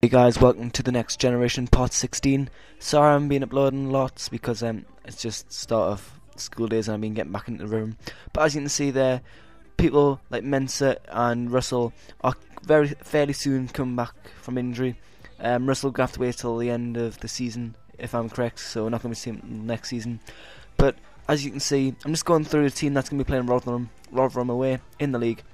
Hey guys, welcome to the Next Generation Part 16. Sorry I've been uploading lots because it's just start of school days and I've been getting back into the room. But as you can see there, people like Mensah and Russell are fairly soon coming back from injury. Russell will have to wait till the end of the season, if I'm correct, so we're not going to see him next season. But as you can see, I'm just going through the team that's going to be playing Rotherham away in the league.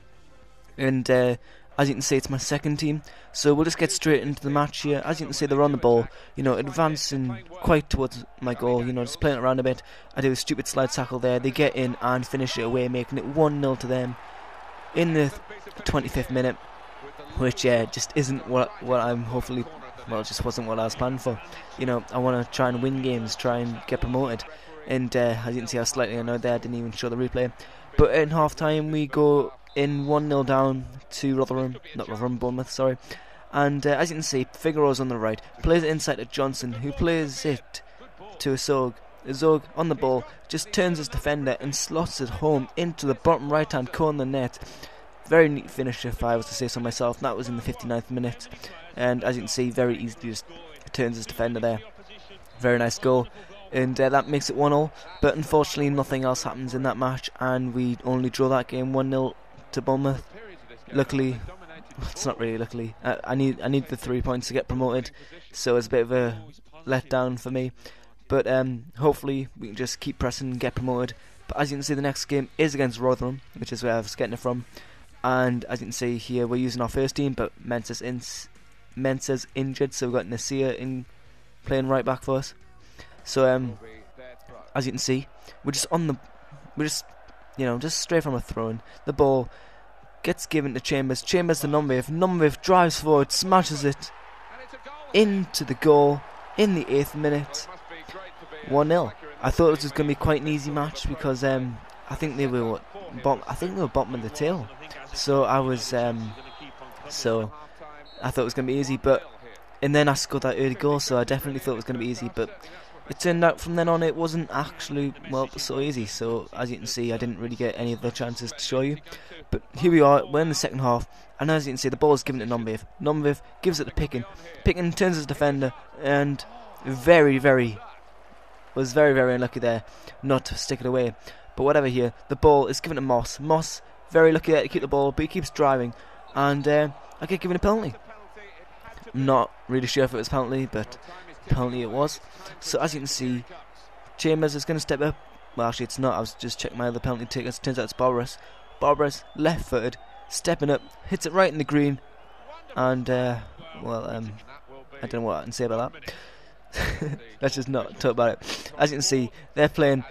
And as you can see, it's my second team, so we'll just get straight into the match here. As you can see, they're on the ball, advancing quite towards my goal, just playing it around a bit. I do a stupid slide tackle there. They get in and finish it away, making it 1-0 to them in the 25th minute, which just isn't what I'm hopefully, well, it just wasn't what I was planning for. I want to try and win games, try and get promoted. And as you can see, I was slightly annoyed there. I didn't even show the replay. But in half-time, we go in 1-0 down to Bournemouth, sorry. And as you can see, Figueroa's on the right, plays it inside to Johnson, who plays it to Azog. Azog on the ball, just turns his defender and slots it home into the bottom right-hand corner net. Very neat finish, if I was to say so myself. That was in the 59th minute. And as you can see, very easily just turns his defender there. Very nice goal. And that makes it 1-0. But unfortunately, nothing else happens in that match, and we only draw that game 1-0 to Bournemouth. Luckily, it's not really luckily. I need the 3 points to get promoted, so it's a bit of a letdown for me. But hopefully we can just keep pressing and get promoted. But as you can see, the next game is against Rotherham, which is where I was getting it from. And as you can see here, we're using our first team, but Mensah's injured, so we've got Nasir in playing right back for us. So as you can see, just straight from a throw-in. The ball gets given to Chambers. Chambers to Nombiv. Nombiv drives forward, smashes it into the goal in the 8th minute. 1-0. I thought it was going to be quite an easy match because I think they were bottom of the table. So I was I thought it was going to be easy, and then I scored that early goal, so I definitely thought it was going to be easy, but it turned out from then on it wasn't actually, so easy. So as you can see, I didn't really get any of the chances to show you. But here we are, we're in the second half, and as you can see, the ball is given to Nombiv. Nombiv gives it to Picken. Picken turns his defender, and very, very unlucky there not to stick it away. But whatever here, the ball is given to Moss. Moss, very lucky there to keep the ball, but he keeps driving, and I get given a penalty. Not really sure if it was a penalty, but penalty it was. So as you can see, Chambers is going to step up. Well, actually it's not. I was just checking my other penalty tickets. Turns out it's Barbaros. Barbaros, left-footed, stepping up, hits it right in the green, and I don't know what I can say about that. Let's just not talk about it. As you can see, they're playing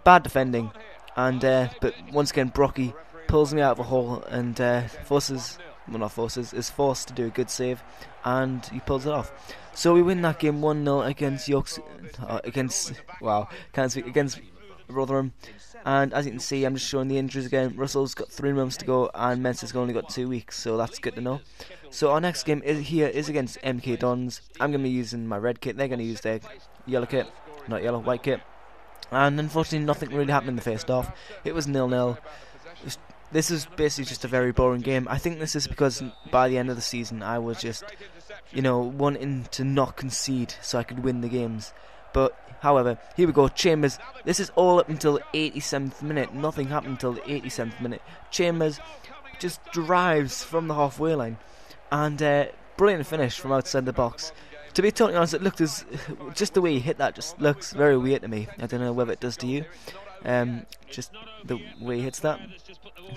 bad defending, and but once again Brocky pulls me out of a hole and is forced to do a good save, and he pulls it off. So we win that game 1-0 against Rotherham. And as you can see, I'm just showing the injuries again. Russell's got 3 months to go, and Mensah's only got 2 weeks, so that's good to know. So our next game is against MK Dons. I'm going to be using my red kit. They're going to use their white kit. And unfortunately, nothing really happened in the first half. It was 0-0. This is basically just a very boring game. I think this is because by the end of the season I was just, wanting to not concede so I could win the games. But, however, here we go. Chambers. This is all up until the 87th minute. Nothing happened until the 87th minute. Chambers just drives from the halfway line. And brilliant finish from outside the box. To be totally honest, it looked just the way he hit that just looks very weird to me. I don't know whether it does to you. Just the way he hits that.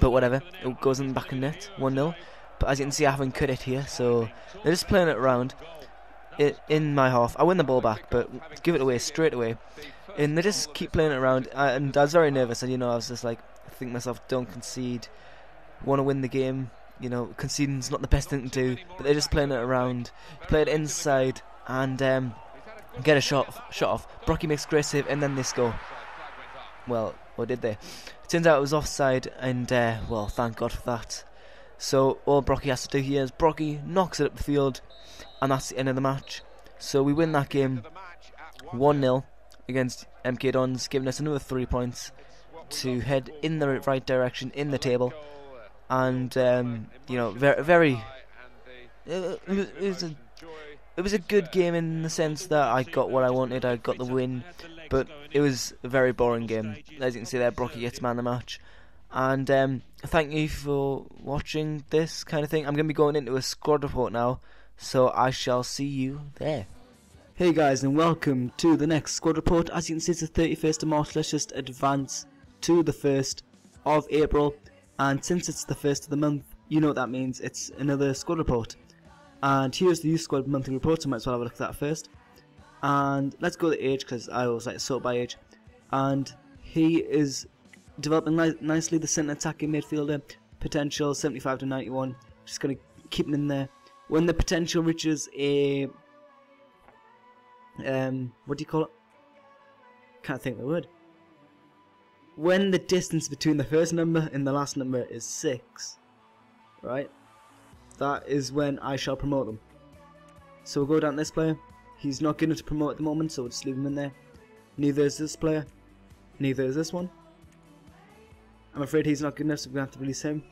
But whatever, it goes in the back of the net, 1-0. But as you can see, I haven't cut it here, so they're just playing it around in my half. I win the ball back, but give it away straight away. And they just keep playing it around, and I was very nervous, and I was just like, I think to myself, don't concede, want to win the game. Conceding's not the best thing to do, but they're just playing it around. Play it inside, and get a shot off. Brocky makes a great save, and then they score. Well, or did they? It turns out it was offside, and thank God for that. So all Brocky has to do here is Brocky knocks it up the field, and that's the end of the match. So we win that game 1-0 against MK Dons, giving us another 3 points to head in the right direction in the table. And very, very it was it was a good game in the sense that I got what I wanted. I got the win, but it was a very boring game. As you can see there, Brocky gets man of the match. And thank you for watching this kind of thing. I'm going to be going into a squad report now, so I shall see you there. Hey guys, and welcome to the next squad report. As you can see, it's the 31st of March. Let's just advance to the 1st of April. And since it's the 1st of the month, you know what that means. It's another squad report. And here's the youth squad monthly report, so I might as well have a look at that first. And let's go to age, because I always like to sort by age. And he is developing nicely, the centre attacking midfielder. Potential 75 to 91. Just going to keep him in there. When the potential reaches a... what do you call it? Can't think of the word. When the distance between the first number and the last number is 6, right? That is when I shall promote them. So we'll go down to this player. He's not good enough to promote at the moment, so we'll just leave him in there. Neither is this player. Neither is this one. I'm afraid he's not good enough, so we're going to have to release him.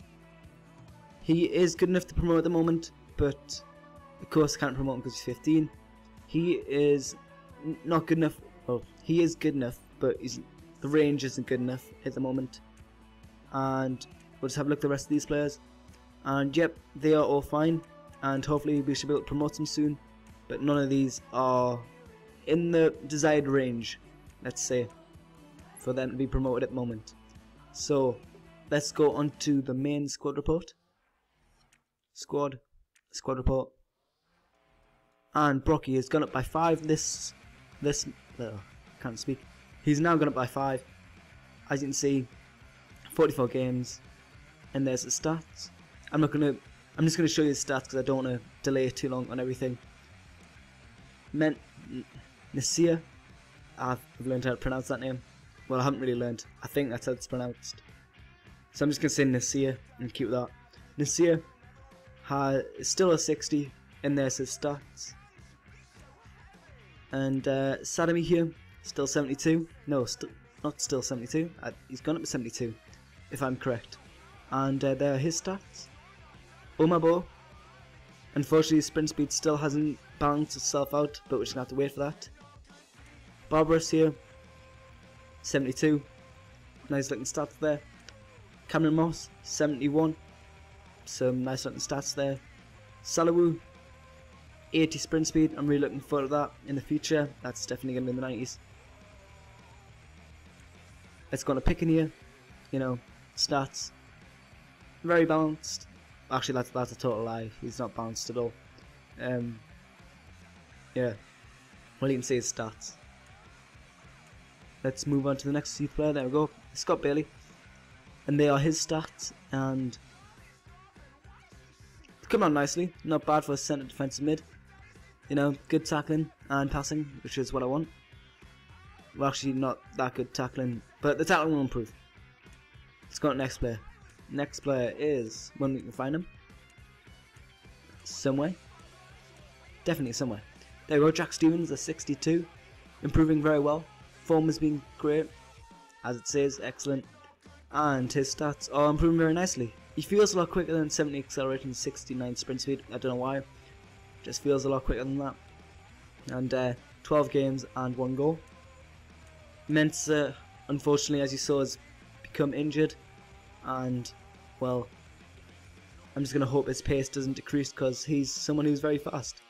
He is good enough to promote at the moment, but of course I can't promote him because he's 15. He is not good enough. Well, he is good enough, but the range isn't good enough at the moment. And we'll just have a look at the rest of these players. And yep, they are all fine, and hopefully we should be able to promote them soon. But none of these are in the desired range, let's say, for them to be promoted at the moment. So let's go on to the main squad report. Squad report. And Brocky has gone up by 5 can't speak. He's now gone up by 5. As you can see, 44 games, and there's the stats. I'm just gonna show you the stats because I don't want to delay too long on everything. Nasir, I've learned how to pronounce that name. Well, I haven't really learned. I think that's how it's pronounced. So I'm just gonna say Nasir and keep that. Nasir is still a 60, and there's his stats. And Sadami here, still 72. No, not still 72. He's gone up to 72, if I'm correct. And there are his stats. Omabo, unfortunately his sprint speed still hasn't balanced itself out, but we're just going to have to wait for that. Barbaros here, 72. Nice looking stats there. Cameron Moss, 71. Some nice looking stats there. Salawu, 80 sprint speed. I'm really looking forward to that in the future. That's definitely going to be in the 90s. Let's go on a pick in here. You know, stats. Very balanced. Actually, that's a total lie. He's not balanced at all. Yeah. Well, you can see his stats. Let's move on to the next youth player. There we go. Scott Bailey. And they are his stats. And come on nicely. Not bad for a centre defensive mid. You know, good tackling and passing, which is what I want. Well, actually, not that good tackling, but the tackling will improve. Let's go on to the next player. Next player is, when we can find him, somewhere. Definitely somewhere. There we go, Jack Stevens, a 62. Improving very well. Form has been great, as it says, excellent. And his stats are improving very nicely. He feels a lot quicker than 70 acceleration, 69 sprint speed. I don't know why. Just feels a lot quicker than that. And 12 games and 1 goal. Mensah, unfortunately, as you saw, has become injured. And, well, I'm just going to hope his pace doesn't decrease because he's someone who's very fast.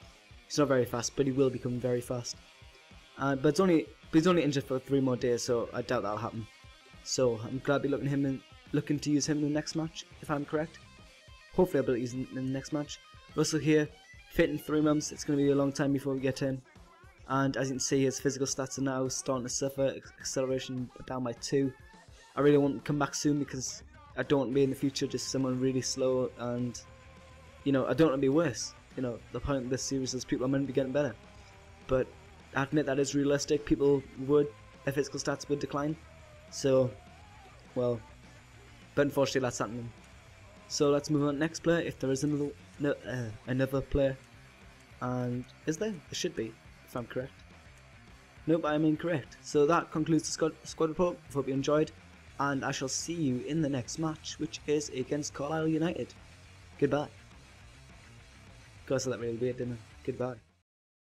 He's not very fast, but he will become very fast. But he's only injured for 3 more days, so I doubt that'll happen. So I'm glad to be looking to use him in the next match, if I'm correct. Hopefully I'll be able to use him in the next match. Russell here, fit in 3 months. It's going to be a long time before we get in. And as you can see, his physical stats are now starting to suffer. Acceleration down by 2. I really want to come back soon because I don't want to be in the future just someone really slow, and you know, I don't want to be worse. You know, the point of this series is people are meant to be getting better, but I admit that is realistic. Their physical stats would decline. So, well, but unfortunately that's happening. So let's move on to the next player, if there is another player. And is there? There should be, if I'm correct. Nope, I am incorrect. So that concludes the squad report. I hope you enjoyed, and I shall see you in the next match, which is against Carlisle United. Goodbye. God, I said that really weird, didn't I? Goodbye.